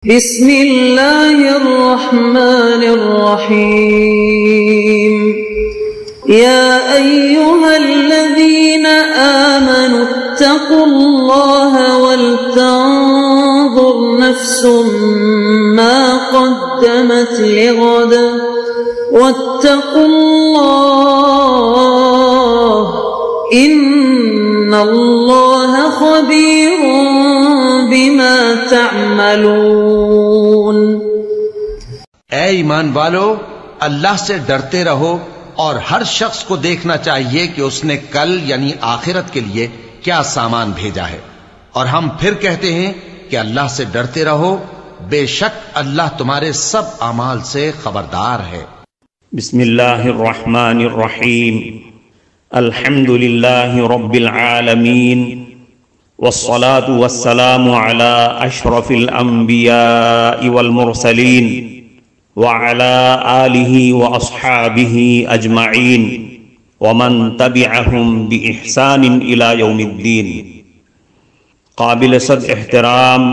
بسم الله الرحمن الرحيم يا أيها الذين آمنوا اتقوا الله ولتنظر نفس ما قدمت لغد واتقوا الله إن الله خبير بما تعملون۔ اے ایمان والو، اللہ سے ڈرتے رہو اور ہر شخص کو دیکھنا چاہیے کہ اس نے کل یعنی آخرت کے لیے کیا سامان بھیجا ہے، اور ہم پھر کہتے ہیں کہ اللہ سے ڈرتے رہو، بے شک اللہ تمہارے سب اعمال سے خبردار ہے۔ بسم اللہ الرحمن الرحیم، الحمد للہ رب العالمین، والصلاة والسلام على اشرف الانبیاء والمرسلین وعلى آلہ واصحابہ اجمعین ومن تبعہم بإحسان الى یوم الدین۔ قابل صد احترام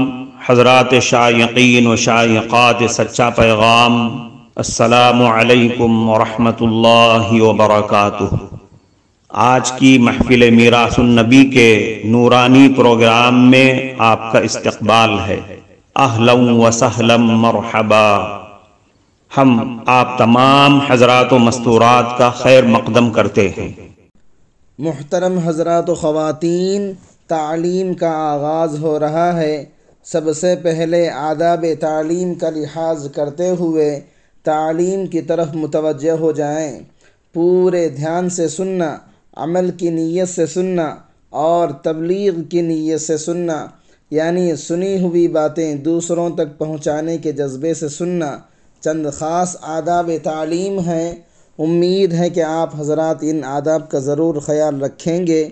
حضرات شائقین و شائقات سچا پیغام، السلام علیکم ورحمۃ اللہ وبرکاتہ۔ آج کی محفل میراث النبی کے نورانی پروگرام میں آپ کا استقبال ہے۔ اہلا و سہلا مرحبا۔ ہم آپ تمام حضرات و مستورات کا خیر مقدم کرتے ہیں۔ محترم حضرات و خواتین، تعلیم کا آغاز ہو رہا ہے۔ سب سے پہلے آداب تعلیم کا لحاظ کرتے ہوئے تعلیم کی طرف متوجہ ہو جائیں۔ پورے دھیان سے سننا، عمل کی نیت سے سننا اور تبلیغ کی نیت سے سننا، یعنی سنی ہوئی باتیں دوسروں تک پہنچانے کے جذبے سے سننا چند خاص آداب تعلیم ہیں۔ امید ہے کہ آپ حضرات ان آداب کا ضرور خیال رکھیں گے۔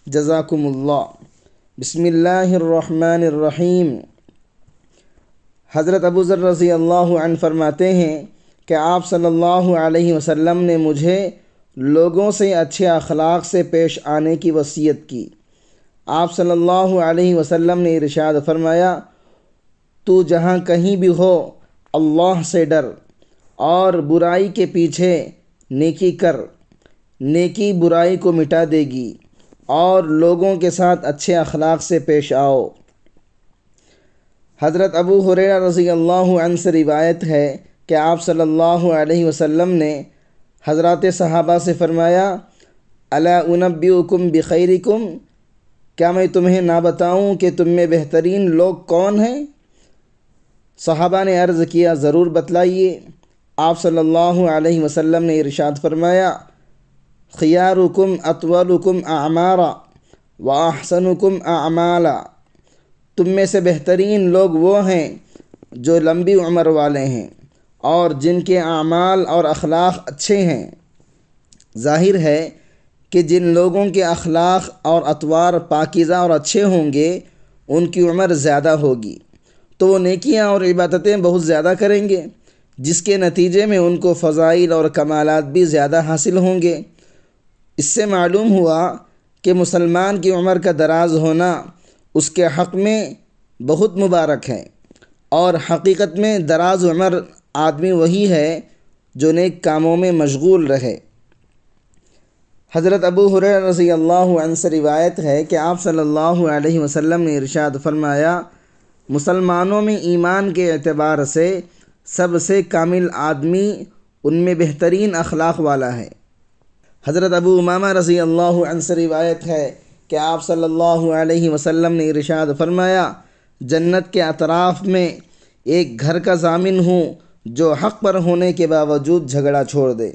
جزاکم اللہ۔ بسم اللہ الرحمن الرحیم۔ حضرت ابو ذر رضی اللہ عنہ فرماتے ہیں کہ آپ صلی اللہ علیہ وسلم نے مجھے لوگوں سے اچھے اخلاق سے پیش آنے کی وصیت کی۔ آپ صلی اللہ علیہ وسلم نے ارشاد فرمایا، تو جہاں کہیں بھی ہو اللہ سے ڈر اور برائی کے پیچھے نیکی کر، نیکی برائی کو مٹا دے گی، اور لوگوں کے ساتھ اچھے اخلاق سے پیش آؤ۔ حضرت ابو ہریرہ رضی اللہ عنہ سے روایت ہے کہ آپ صلی اللہ علیہ وسلم نے حضرات صحابہ سے فرمایا، الا انبئکم بخیرکم، کیا میں تمہیں نہ بتاؤں کہ تم میں بہترین لوگ کون ہیں؟ صحابہ نے عرض کیا، ضرور بتلائیے۔ آپ صلی اللہ علیہ وسلم نے ارشاد فرمایا، خیارکم اطولکم اعمارا واحسنکم اعمالا، تم میں سے بہترین لوگ وہ ہیں جو لمبی عمر والے ہیں اور جن کے اعمال اور اخلاق اچھے ہیں۔ ظاہر ہے کہ جن لوگوں کے اخلاق اور اطوار پاکیزہ اور اچھے ہوں گے ان کی عمر زیادہ ہوگی، تو وہ نیکیاں اور عبادتیں بہت زیادہ کریں گے، جس کے نتیجے میں ان کو فضائل اور کمالات بھی زیادہ حاصل ہوں گے۔ اس سے معلوم ہوا کہ مسلمان کی عمر کا دراز ہونا اس کے حق میں بہت مبارک ہے، اور حقیقت میں دراز عمر آدمی وہی ہے جو نیک کاموں میں مشغول رہے۔ حضرت ابو ہریرہ رضی اللہ عنہ سے روایت ہے کہ آپ صلی اللہ علیہ وسلم نے ارشاد فرمایا، مسلمانوں میں ایمان کے اعتبار سے سب سے کامل آدمی ان میں بہترین اخلاق والا ہے۔ حضرت ابو امامہ رضی اللہ عنہ سے روایت ہے کہ آپ صلی اللہ علیہ وسلم نے ارشاد فرمایا، جنت کے اطراف میں ایک گھر کا ضامن ہوں جو حق پر ہونے کے باوجود جھگڑا چھوڑ دے،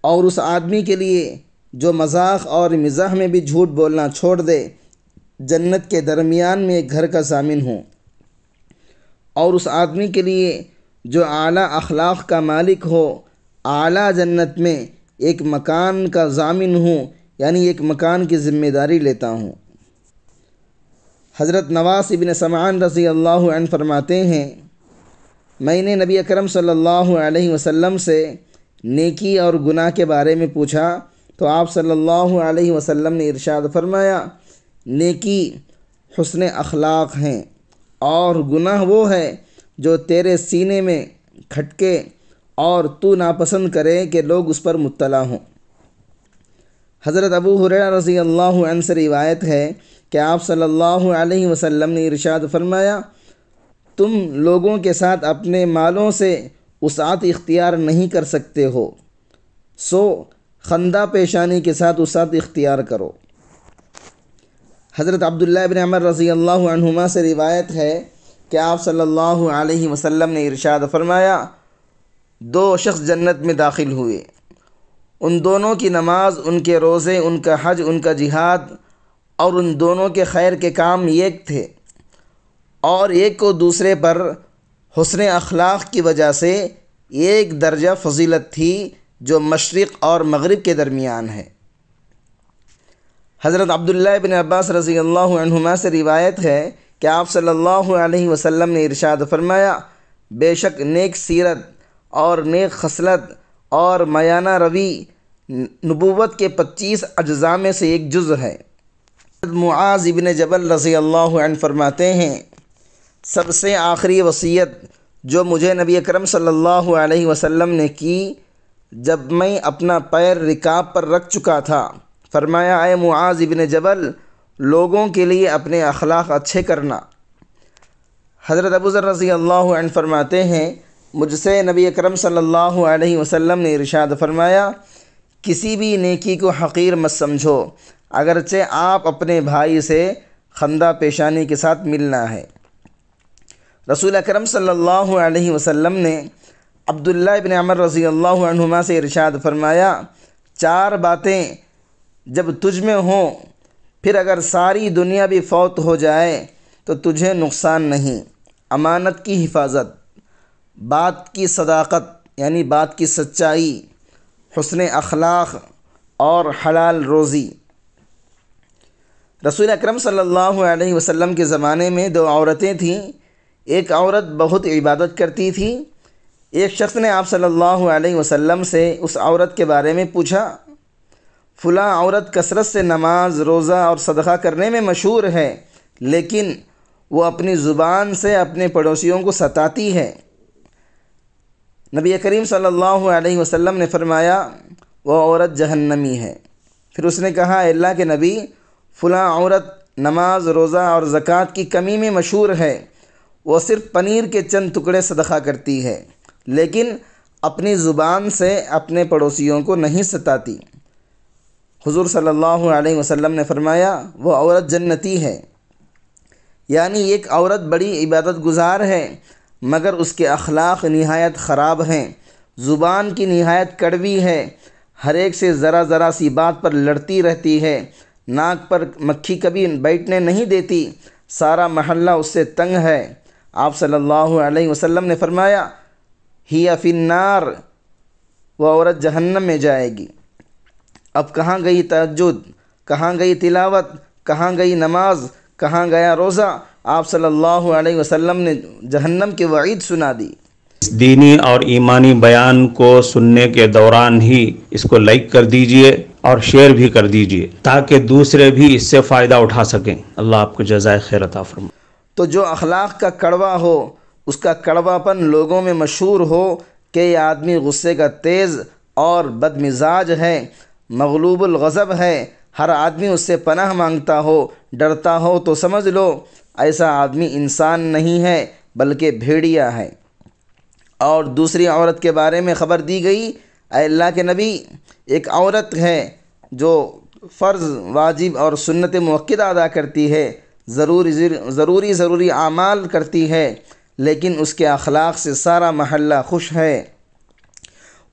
اور اس آدمی کے لیے جو مذاق اور مزاح میں بھی جھوٹ بولنا چھوڑ دے، جنت کے درمیان میں ایک گھر کا ضامن ہوں، اور اس آدمی کے لیے جو اعلیٰ اخلاق کا مالک ہو، اعلیٰ جنت میں ایک مکان کا ضامن ہوں، یعنی ایک مکان کی ذمہ داری لیتا ہوں۔ حضرت نواس ابن سمعان رضی اللہ عنہ فرماتے ہیں، میں نے نبی اکرم صلی اللہ علیہ وسلم سے نیکی اور گناہ کے بارے میں پوچھا تو آپ صلی اللہ علیہ وسلم نے ارشاد فرمایا، نیکی حسن اخلاق ہیں اور گناہ وہ ہے جو تیرے سینے میں کھٹکے اور تو ناپسند کرے کہ لوگ اس پر مطلع ہوں۔ حضرت ابو ہریرہ رضی اللہ عنہ سے روایت ہے کہ آپ صلی اللہ علیہ وسلم نے ارشاد فرمایا، تم لوگوں کے ساتھ اپنے مالوں سے وسعت اختیار نہیں کر سکتے ہو، سو خندہ پیشانی کے ساتھ وسعت اختیار کرو۔ حضرت عبداللہ ابن عمر رضی اللہ عنہما سے روایت ہے کہ آپ صلی اللہ علیہ وسلم نے ارشاد فرمایا، دو شخص جنت میں داخل ہوئے، ان دونوں کی نماز، ان کے روزے، ان کا حج، ان کا جہاد اور ان دونوں کے خیر کے کام ایک تھے، اور ایک کو دوسرے پر حسن اخلاق کی وجہ سے ایک درجہ فضیلت تھی جو مشرق اور مغرب کے درمیان ہے۔ حضرت عبداللہ ابن عباس رضی اللہ عنہما سے روایت ہے کہ آپ صلی اللہ علیہ وسلم نے ارشاد فرمایا، بے شک نیک سیرت اور نیک خصلت اور میانہ روی نبوت کے 25 اجزاء میں سے ایک جز ہے۔ معاذ ابن جبل رضی اللہ عنہ فرماتے ہیں، سب سے آخری وصیت جو مجھے نبی اکرم صلی اللہ علیہ وسلم نے کی جب میں اپنا پیر رکاب پر رکھ چکا تھا، فرمایا، اے معاذ ابن جبل، لوگوں کے لیے اپنے اخلاق اچھے کرنا۔ حضرت ابو ذر رضی اللہ عنہ فرماتے ہیں، مجھ سے نبی اکرم صلی اللہ علیہ وسلم نے ارشاد فرمایا، کسی بھی نیکی کو حقیر مت سمجھو، اگرچہ آپ اپنے بھائی سے خندہ پیشانی کے ساتھ ملنا ہے۔ رسول اکرم صلی اللہ علیہ وسلم نے عبداللہ ابن عمر رضی اللہ عنہما سے ارشاد فرمایا، 4 باتیں جب تجھ میں ہوں، پھر اگر ساری دنیا بھی فوت ہو جائے تو تجھے نقصان نہیں: امانت کی حفاظت، بات کی صداقت یعنی بات کی سچائی، حسن اخلاق اور حلال روزی۔ رسول اکرم صلی اللہ علیہ وسلم کے زمانے میں 2 عورتیں تھیں۔ ایک عورت بہت عبادت کرتی تھی۔ ایک شخص نے آپ صلی اللہ علیہ وسلم سے اس عورت کے بارے میں پوچھا، فلاں عورت کثرت سے نماز، روزہ اور صدقہ کرنے میں مشہور ہے، لیکن وہ اپنی زبان سے اپنے پڑوسیوں کو ستاتی ہے۔ نبی کریم صلی اللہ علیہ وسلم نے فرمایا، وہ عورت جہنمی ہے۔ پھر اس نے کہا، اے اللہ کے نبی، فلاں عورت نماز، روزہ اور زکوٰۃ کی کمی میں مشہور ہے، وہ صرف پنیر کے چند ٹکڑے صدقہ کرتی ہے، لیکن اپنی زبان سے اپنے پڑوسیوں کو نہیں ستاتی۔ حضور صلی اللہ علیہ وسلم نے فرمایا، وہ عورت جنتی ہے۔ یعنی ایک عورت بڑی عبادت گزار ہے مگر اس کے اخلاق نہایت خراب ہیں، زبان کی نہایت کڑوی ہے، ہر ایک سے ذرا ذرا سی بات پر لڑتی رہتی ہے، ناک پر مکھی کبھی بیٹھنے نہیں دیتی، سارا محلہ اس سے تنگ ہے۔ آپ صلی اللہ علیہ وسلم نے فرمایا، ہی فی النار، وہ عورت جہنم میں جائے گی۔ اب کہاں گئی تہجد، کہاں گئی تلاوت، کہاں گئی نماز، کہاں گیا روزہ؟ آپ صلی اللہ علیہ وسلم نے جہنم کی وعید سنا دی۔ اس دینی اور ایمانی بیان کو سننے کے دوران ہی اس کو لائک کر دیجئے اور شیئر بھی کر دیجئے تاکہ دوسرے بھی اس سے فائدہ اٹھا سکیں۔ اللہ آپ کو جزائے خیر عطا فرمائے۔ تو جو اخلاق کا کڑوا ہو، اس کا کڑوا پن لوگوں میں مشہور ہو کہ یہ آدمی غصے کا تیز اور بد مزاج ہے، مغلوب الغضب ہے، ہر آدمی اس سے پناہ مانگتا ہو، ڈرتا ہو، تو سمجھ لو ایسا آدمی انسان نہیں ہے بلکہ بھیڑیا ہے۔ اور دوسری عورت کے بارے میں خبر دی گئی، اے اللہ کے نبی، ایک عورت ہے جو فرض، واجب اور سنت مؤکدہ ادا کرتی ہے، ضروری اعمال کرتی ہے، لیکن اس کے اخلاق سے سارا محلہ خوش ہے۔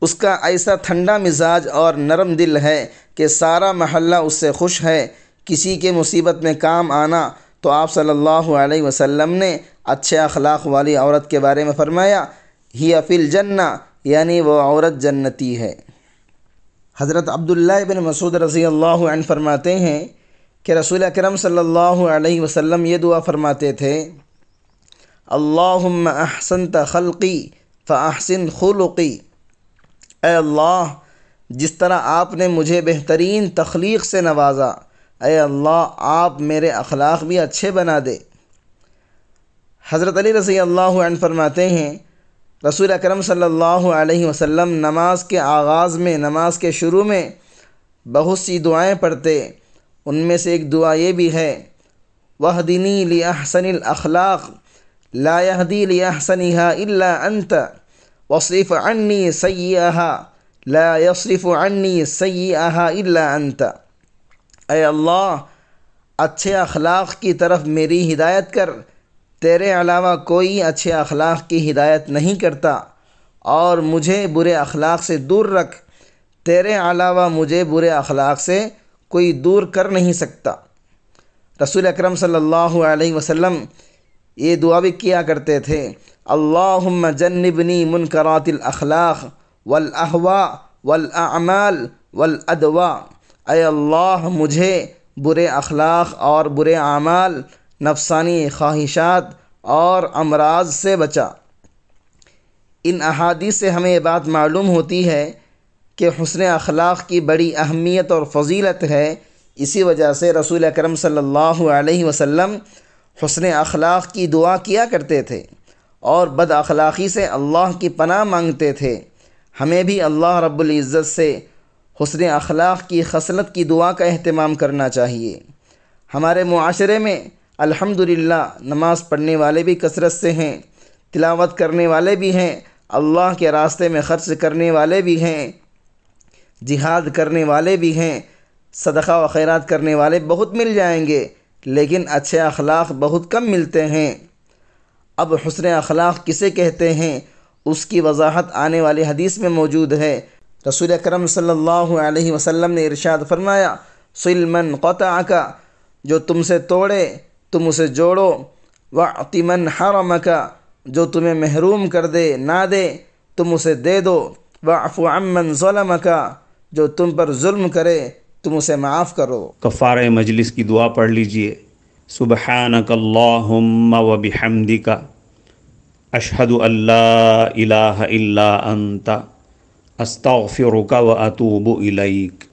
اس کا ایسا ٹھنڈا مزاج اور نرم دل ہے کہ سارا محلہ اس سے خوش ہے۔ کسی کے مصیبت میں کام آنا تو آپ صلی اللہ علیہ وسلم نے اچھے اخلاق والی عورت کے بارے میں فرمایا، ہی فی الجنہ، یعنی وہ عورت جنتی ہے۔ حضرت عبداللہ ابن مسعود رضی اللہ عنہ فرماتے ہیں کہ رسول اکرم صلی اللہ علیہ وسلم یہ دعا فرماتے تھے، اللہم احسنت خلقی فاحسن خلقی، اے اللہ جس طرح آپ نے مجھے بہترین تخلیق سے نوازا، اے اللہ آپ میرے اخلاق بھی اچھے بنا دے۔ حضرت علی رضی اللہ عنہ فرماتے ہیں رسول اکرم صلی اللہ علیہ وسلم نماز کے آغاز میں، نماز کے شروع میں بہت سی دعائیں پڑھتے، ان میں سے ایک دعا یہ بھی ہے وَاهْدِنِي لِأَحْسَنِ الْأَخْلَاقِ لَا يَهْدِي لِأَحْسَنِهَا إِلَّا أَنْتَ وَاصْرِفْ عَنِّي سَيِّئَهَا لَا يَصْرِفُ عَنِّي سَيِّئَهَا إِلَّا أَنْتَ۔ اے اللہ اچھے اخلاق کی طرف میری ہدایت کر، تیرے علاوہ کوئی اچھے اخلاق کی ہدایت نہیں کرتا، اور مجھے برے اخلاق سے دور رکھ، تیرے علاوہ مجھے برے اخلاق سے کوئی دور کر نہیں سکتا۔ رسول اکرم صلی اللہ علیہ وسلم یہ دعا بھی کیا کرتے تھے اللہم جنبنی منکرات الاخلاق والاہواء والاعمال والادواء، اے اللہ مجھے برے اخلاق اور برے اعمال، نفسانی خواہشات اور امراض سے بچا۔ ان احادیث سے ہمیں یہ بات معلوم ہوتی ہے کہ حسن اخلاق کی بڑی اہمیت اور فضیلت ہے، اسی وجہ سے رسول اکرم صلی اللہ علیہ وسلم حسن اخلاق کی دعا کیا کرتے تھے اور بد اخلاقی سے اللہ کی پناہ مانگتے تھے۔ ہمیں بھی اللہ رب العزت سے حسن اخلاق کی خصلت کی دعا کا اہتمام کرنا چاہیے۔ ہمارے معاشرے میں الحمدللہ نماز پڑھنے والے بھی کثرت سے ہیں، تلاوت کرنے والے بھی ہیں، اللہ کے راستے میں خرچ کرنے والے بھی ہیں، جہاد کرنے والے بھی ہیں، صدقہ و خیرات کرنے والے بہت مل جائیں گے، لیکن اچھے اخلاق بہت کم ملتے ہیں۔ اب حسن اخلاق کسے کہتے ہیں اس کی وضاحت آنے والی حدیث میں موجود ہے۔ رسول اکرم صلی اللہ علیہ وسلم نے ارشاد فرمایا صل من قطعک، جو تم سے توڑے تم اسے جوڑو، واعط من حرمک، جو تمہیں محروم کر دے نہ دے تم اسے دے دو، واعف عمن ظلمک، جو تم پر ظلم کرے تم اسے معاف کرو۔ کفارہ مجلس کی دعا پڑھ لیجئے سبحانک اللہم و بحمدک اشہد ان لا الہ الا انت استغفرک و اتوب الیک۔